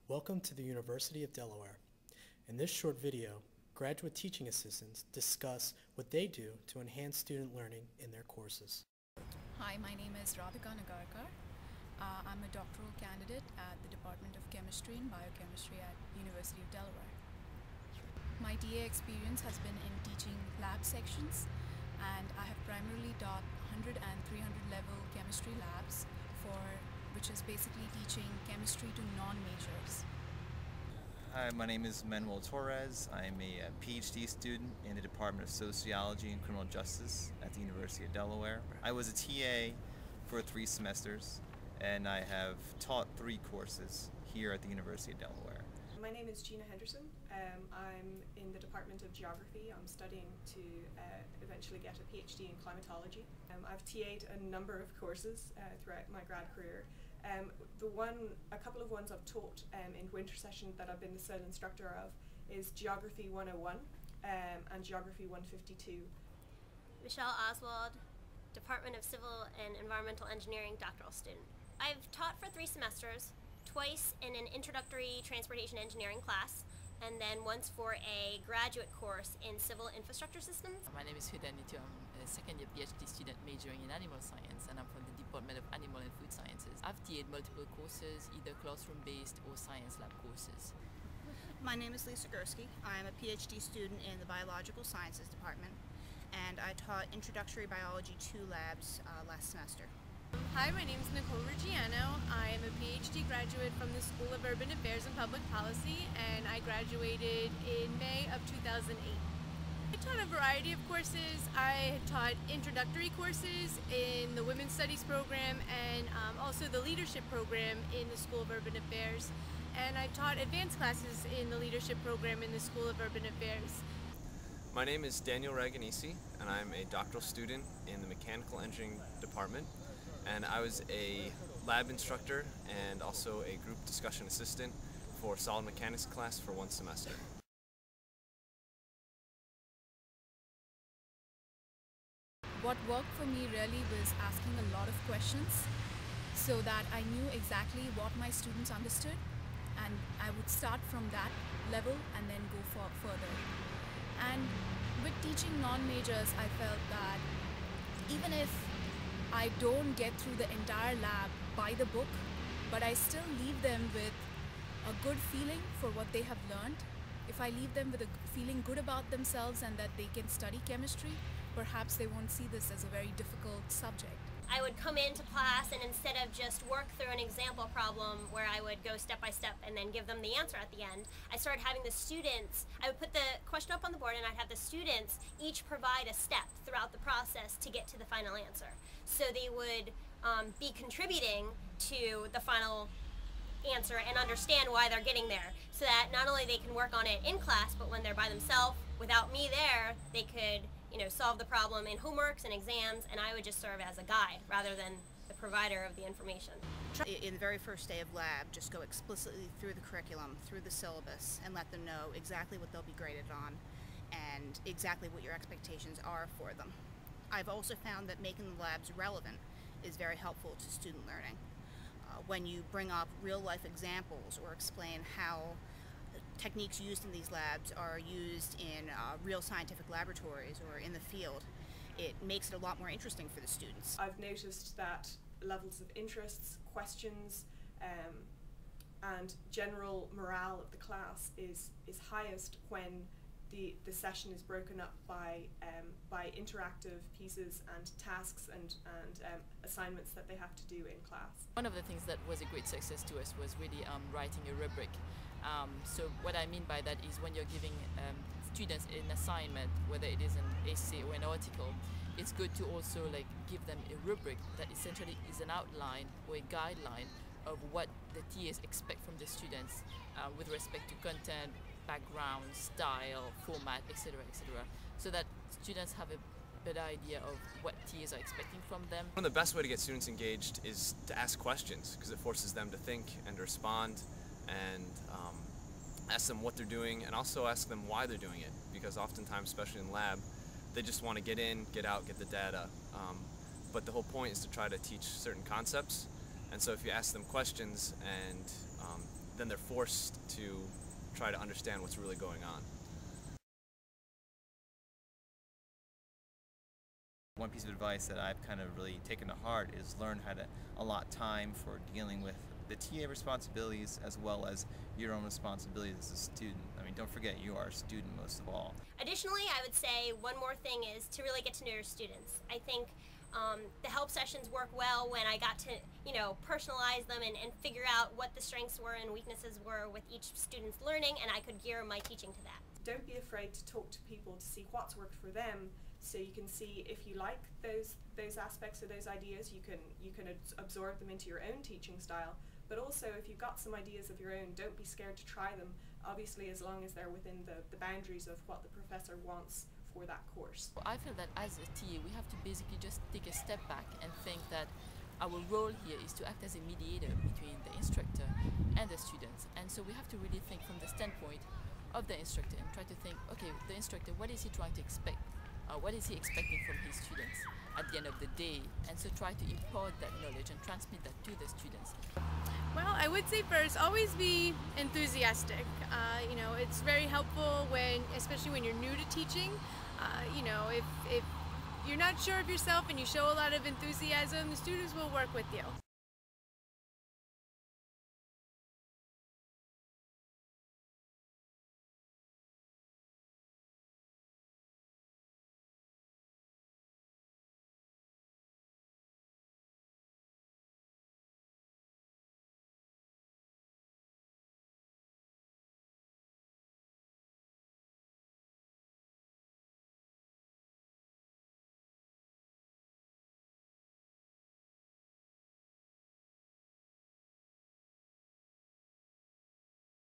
Welcome to the University of Delaware. In this short video, graduate teaching assistants discuss what they do to enhance student learning in their courses. Hi, my name is Radhika Nagarkar. I'm a doctoral candidate at the Department of Chemistry and Biochemistry at University of Delaware. My TA experience has been in teaching lab sections, and I have primarily taught 100 and 300 level chemistry labs, which is basically teaching chemistry to non-majors. Hi, my name is Manuel Torres. I'm a PhD student in the Department of Sociology and Criminal Justice at the University of Delaware. I was a TA for 3 semesters, and I have taught 3 courses here at the University of Delaware. My name is Gina Henderson. I'm in the Department of Geography. I'm studying to eventually get a PhD in climatology. I've TA'd a number of courses throughout my grad career. A couple of ones I've taught in winter session that I've been the sole instructor of is Geography 101 and Geography 152. Michelle Oswald, Department of Civil and Environmental Engineering doctoral student. I've taught for 3 semesters, twice in an introductory transportation engineering class, and then once for a graduate course in civil infrastructure systems. My name is Huda Nitu. I'm a second year PhD student majoring in animal science, and I'm from the Department of Animal and Food Sciences. I've TA'd multiple courses, either classroom-based or science lab courses. My name is Lisa Gursky. I'm a PhD student in the Biological Sciences Department, and I taught Introductory Biology 2 labs last semester. Hi, my name is Nicole Reggiano. I am a PhD graduate from the School of Urban Affairs and Public Policy, and I graduated in May of 2008. I taught a variety of courses. I taught introductory courses in the Women's Studies program and also the Leadership program in the School of Urban Affairs. And I taught advanced classes in the Leadership program in the School of Urban Affairs. My name is Daniel Raganisi, and I'm a doctoral student in the Mechanical Engineering Department. And I was a lab instructor and also a group discussion assistant for solid mechanics class for 1 semester. What worked for me really was asking a lot of questions so that I knew exactly what my students understood, and I would start from that level and then go further. And with teaching non-majors, I felt that even if I don't get through the entire lab by the book, but I still leave them with a good feeling for what they have learned. If I leave them with a feeling good about themselves and that they can study chemistry, perhaps they won't see this as a very difficult subject. I would come into class, and instead of just work through an example problem where I would go step by step and then give them the answer at the end, I started having the students, I would put the question up on the board and I'd have the students each provide a step throughout the process to get to the final answer. So they would be contributing to the final answer and understand why they're getting there, so that not only they can work on it in class, but when they're by themselves without me there, they could solve the problem in homeworks and exams, and I would just serve as a guide rather than the provider of the information. In the very first day of lab, just go explicitly through the curriculum, through the syllabus, and let them know exactly what they'll be graded on and exactly what your expectations are for them. I've also found that making the labs relevant is very helpful to student learning. When you bring up real-life examples or explain how techniques used in these labs are used in real scientific laboratories or in the field, it makes it a lot more interesting for the students. I've noticed that levels of interests, questions, and general morale of the class is highest when the session is broken up by interactive pieces and tasks and assignments that they have to do in class. One of the things that was a great success to us was really writing a rubric. So what I mean by that is when you're giving students an assignment, whether it is an essay or an article, it's good to also give them a rubric that essentially is an outline or a guideline of what the TAs expect from the students with respect to content, background, style, format, etc., so that students have a better idea of what TAs are expecting from them. One of the best way to get students engaged is to ask questions, because it forces them to think and to respond, and ask them what they're doing, and also ask them why they're doing it, because oftentimes, especially in lab, they just want to get in, get out, get the data, but the whole point is to try to teach certain concepts. And so if you ask them questions and then they're forced to try to understand what's really going on. One piece of advice that I've kind of really taken to heart is learn how to allot time for dealing with the TA responsibilities as well as your own responsibilities as a student. I mean, don't forget you are a student most of all. Additionally, I would say one more thing is to really get to know your students. I think the help sessions work well when I got to, personalize them and figure out what the strengths were and weaknesses were with each student's learning, and I could gear my teaching to that. Don't be afraid to talk to people to see what's worked for them, so you can see if you like those aspects or those ideas, you can absorb them into your own teaching style. But also, if you've got some ideas of your own, don't be scared to try them, obviously as long as they're within the boundaries of what the professor wants for that course. I feel that as a TA, we have to basically just take a step back and think that our role here is to act as a mediator between the instructor and the students. And so we have to really think from the standpoint of the instructor and try to think, okay, the instructor, what is he trying to expect? What is he expecting from his students at the end of the day? And so try to impart that knowledge and transmit that to the students. Well, I would say first, always be enthusiastic. It's very helpful especially when you're new to teaching. If you're not sure of yourself and you show a lot of enthusiasm, the students will work with you.